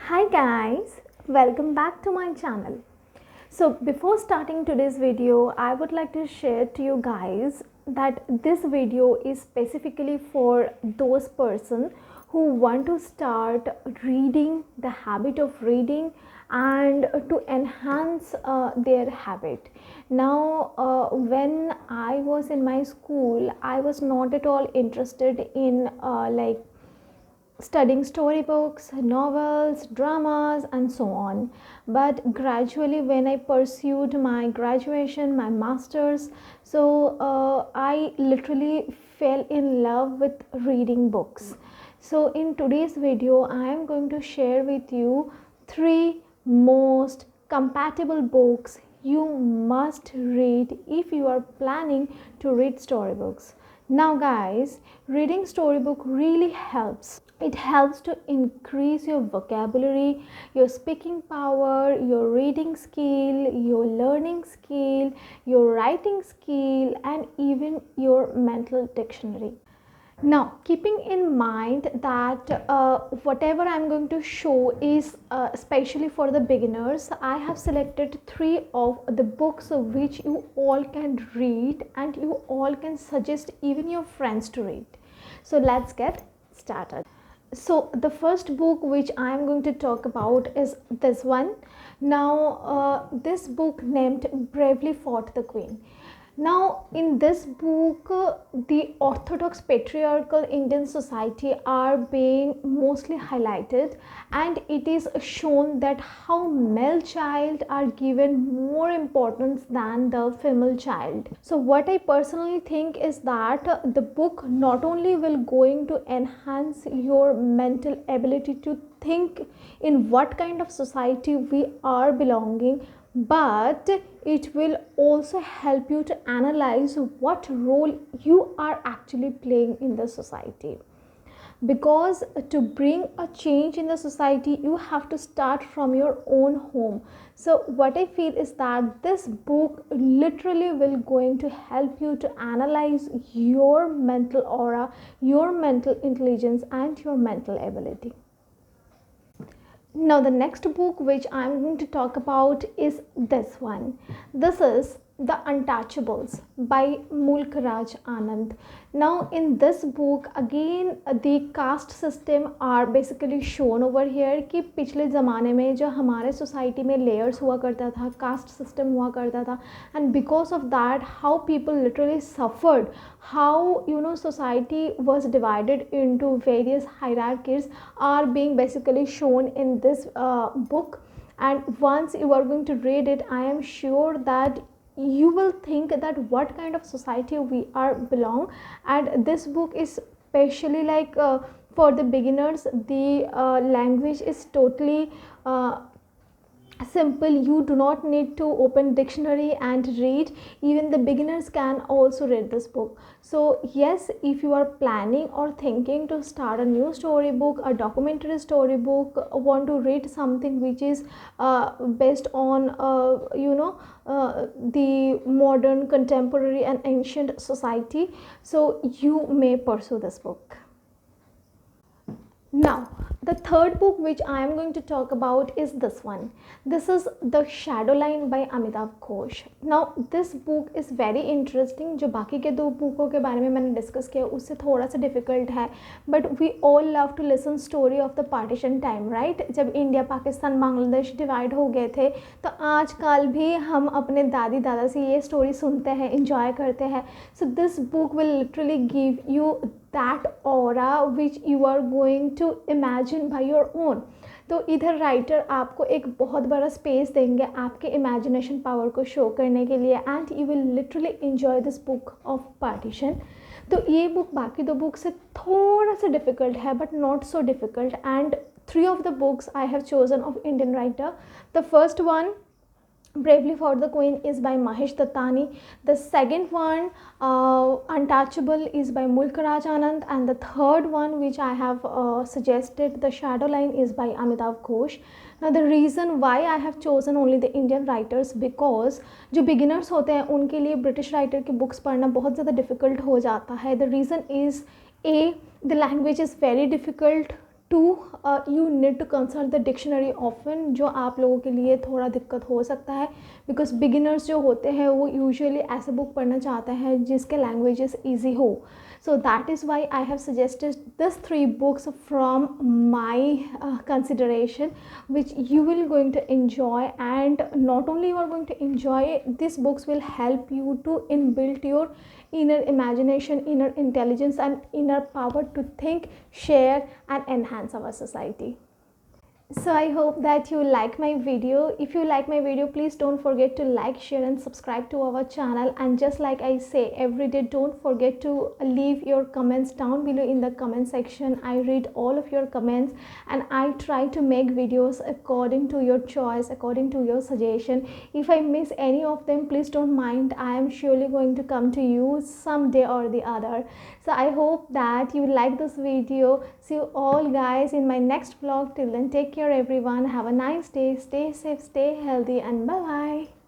Hi guys, welcome back to my channel. So before starting today's video, I would like to share to you guys that this video is specifically for those person who want to start reading, the habit of reading, and to enhance their habit. Now when I was in my school, I was not at all interested in studying storybooks, novels, dramas, and so on. But gradually, when I pursued my graduation, my master's, I literally fell in love with reading books. So, in today's video, I am going to share with you three most compatible books you must read if you are planning to read storybooks. Now guys, reading storybook really helps. It helps to increase your vocabulary, your speaking power, your reading skill, your learning skill, your writing skill, and even your mental dictionary. Now, keeping in mind that whatever I'm going to show is especially for the beginners, I have selected three of the books which you all can read and you all can suggest even your friends to read. So let's get started. So the first book which I am going to talk about is this one. Now this book named Bravely Fought the Queen. Now in this book the orthodox patriarchal Indian society are being mostly highlighted, and it is shown that how male child are given more importance than the female child. So what I personally think is that the book not only will going to enhance your mental ability to think in what kind of society we are belonging, but it will also help you to analyze what role you are actually playing in the society. Because to bring a change in the society, you have to start from your own home. So what I feel is that this book literally will going to help you to analyze your mental aura, your mental intelligence, and your mental ability. Now the next book which I'm going to talk about is this one. This is The Untouchables by Mulk Raj Anand. Now in this book again the caste system are basically shown over here कि पिछले ज़माने में जो हमारे society में layers हुआ करता था, caste system हुआ करता था, and because of that how people literally suffered, how society was divided into various hierarchies are being basically shown in this book. And once you are going to read it, I am sure that you will think that what kind of society we are belong. And this book is especially for the beginners. The language is totally simple. You do not need to open dictionary and read. Even the beginners can also read this book. So yes, if you are planning or thinking to start a new storybook, a documentary storybook, want to read something which is based on the modern, contemporary, and ancient society, so you may pursue this book. Now the third book which I am going to talk about is this one. This is The Shadow Line by Amitav Ghosh. Now this book is very interesting. जो बाकी के दो बुकों के बारे में मैंने discuss किया उससे थोड़ा सा डिफ़िकल्ट है, but we all love to listen story of the partition time, right. जब इंडिया पाकिस्तान बांग्लादेश डिवाइड हो गए थे तो आजकल भी हम अपने दादी दादा से ये स्टोरी सुनते हैं, इंजॉय करते हैं. So this book will literally give you that aura which you are going to imagine by your own. तो इधर राइटर आपको एक बहुत बड़ा स्पेस देंगे आपके इमेजिनेशन पावर को शो करने के लिए, and you will literally enjoy this book of partition. तो ये बुक बाकी दो बुक से थोड़ा सा डिफ़िकल्ट है, but not so difficult. And three of the books I have chosen of Indian writer. The first one, Bravely Fought the Queen, is by Mahesh Dattani. The second one, Untouchable, is by Mulk Raj Anand, and the third one which I have suggested, The Shadow Line, is by Amitav Ghosh. Now the reason why I have chosen only the Indian writers, because जो beginners होते हैं उनके लिए British writer की books पढ़ना बहुत ज़्यादा difficult हो जाता है. The reason is A, the language is very difficult. To you need to consult the dictionary often, जो आप लोगों के लिए थोड़ा दिक्कत हो सकता है, बिकॉज बिगिनर्स जो होते हैं वो यूजुअली ऐसे बुक पढ़ना चाहते हैं जिसके लैंग्वेजेस ईजी हो. So that is why I have suggested these three books from my consideration, which you will going to enjoy. And not only you are going to enjoy, these books will help you to inbuild your inner imagination, inner intelligence, and inner power to think, share, and enhance our society. So I hope that you like my video. If you like my video, please don't forget to like, share, and subscribe to our channel. And just like I say every day, don't forget to leave your comments down below in the comment section. I read all of your comments and I try to make videos according to your choice, according to your suggestion. If I miss any of them, please don't mind. I am surely going to come to you someday or the other. So I hope that you like this video. See you all guys in my next vlog. Till then, take care everyone. Have a nice day. Stay safe, stay healthy, and bye bye.